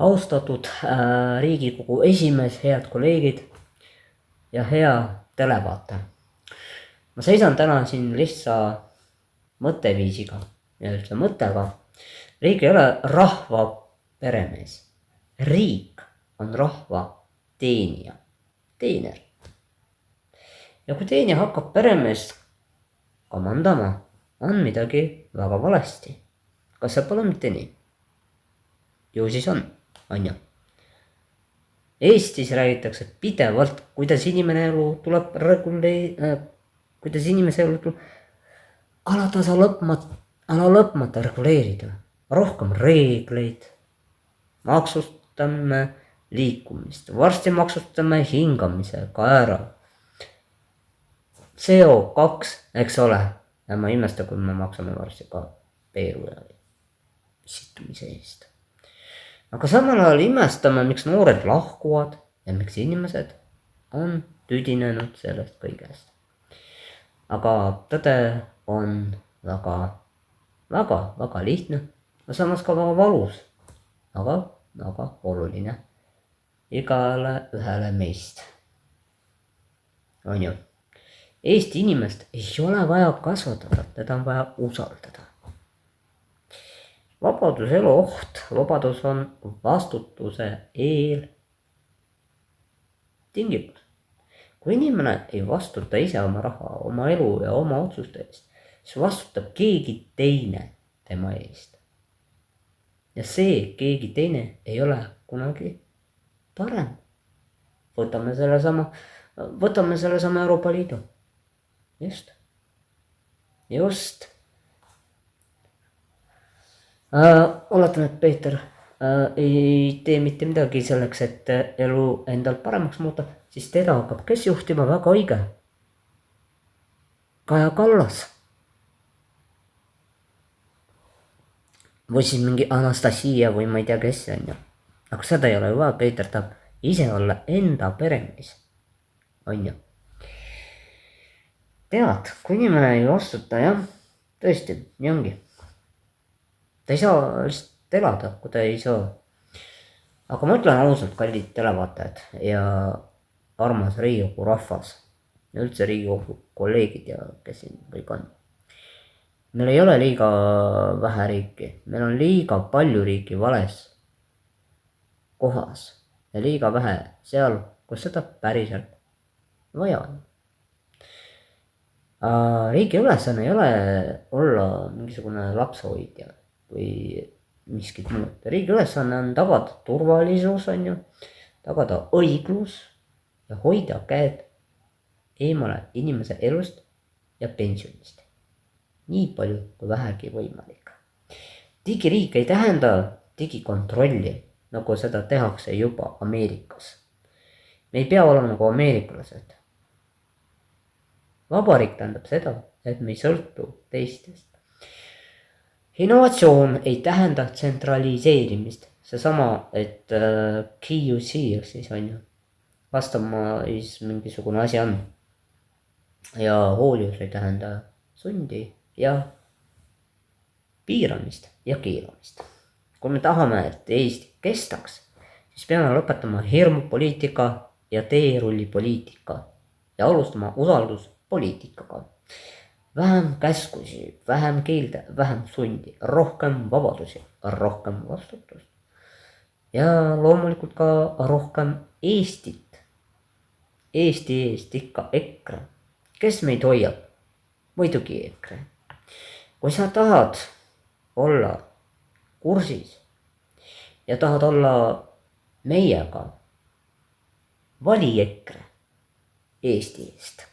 Austatud Riigikogu esimees, head kolleegid ja hea televaataja. Ma seisan täna siin lihtsa mõtteviisiga ja üldse mõttega. Riik ei ole rahva peremees. Riik on rahva teenija, teener. Ja kui teenija hakkab peremeest komandama, on midagi väga valesti. Kas see pole mitte nii? Ju siis on ju. Eestis räägitakse pidevalt, kuidas inimene elu tuleb kuidas inimese elu tuleb lõpmata reguleerida. Rohkem reegleid, maksustame liikumist, varsti maksustame hingamisega ära. CO2, eks ole, ja ma imesta, kui me maksame varsti ka peeru ja situmise eest. Aga samal ajal imestame, miks noored lahkuvad ja miks inimesed on tüdinenud sellest kõigest. Aga tõde on väga lihtne ja samas ka väga valus, väga oluline igale ühele meist. On ju? Eesti inimest ei ole vaja kasvatada, teda on vaja usaldada. Vabadus ei ole oht, vabadus on vastutuse tingimus. Kui inimene ei vastuta ise oma raha, oma elu ja oma otsuste eest, siis vastutab keegi teine tema eest. Ja see keegi teine ei ole kunagi parem. Võtame sellesama Euroopa Liidu. Just. Oletan, et Peeter ei tee mitte midagi selleks, et elu endal paremaks muuta, siis teda hakkab kes juhtima, väga õige. Kaja Kallas. Või siis mingi Anastasia või ma ei tea kes on ju. Aga seda ei ole vaja, Peeter tahab ise olla enda peremees. On ju. Tead, kui inimene ei vastuta, jah, tõesti, nii ongi. Ta ei saa lihtsalt elada, kui ta ei saa. Aga ma ütlen ausalt, kallid televaatajad ja armas Riigikogu rahvas ja üldse Riigikogu kolleegid ja kes siin kõik on. Meil ei ole liiga vähe riiki, meil on liiga palju riiki vales kohas ja liiga vähe seal, kus seda päriselt vaja on. Riigi ülesanne ei ole olla mingisugune lapsehoidja või miskit muud. Riigi ülesanne on tagada turvalisus, on ju, tagada õiglus ja hoida käed eemale inimese elust ja pensionist. Nii palju kui vähegi võimalik. Digiriik ei tähenda digikontrolli, nagu seda tehakse juba Ameerikas. Me ei pea olema nagu ameeriklased. Vabariik tähendab seda, et me ei sõltu teistest. Innovatsioon ei tähenda tsentraliseerimist. Seesama, et QC siis on ju. Vastama siis mingisugune asi on. Ja hoolius ei tähenda sundi ja piiramist ja keelamist. Kui me tahame, et Eesti kestaks, siis peame lõpetama hirmupoliitika ja teerullipoliitika ja alustama usalduspoliitikaga. Vähem käskusi, vähem keelde, vähem sundi, rohkem vabadusi, rohkem vastutust. Ja loomulikult ka rohkem Eestit. Eesti eest ikka EKRE. Kes meid hoiab? Muidugi EKRE. Kui sa tahad olla kursis ja tahad olla meiega, vali EKRE Eesti eest.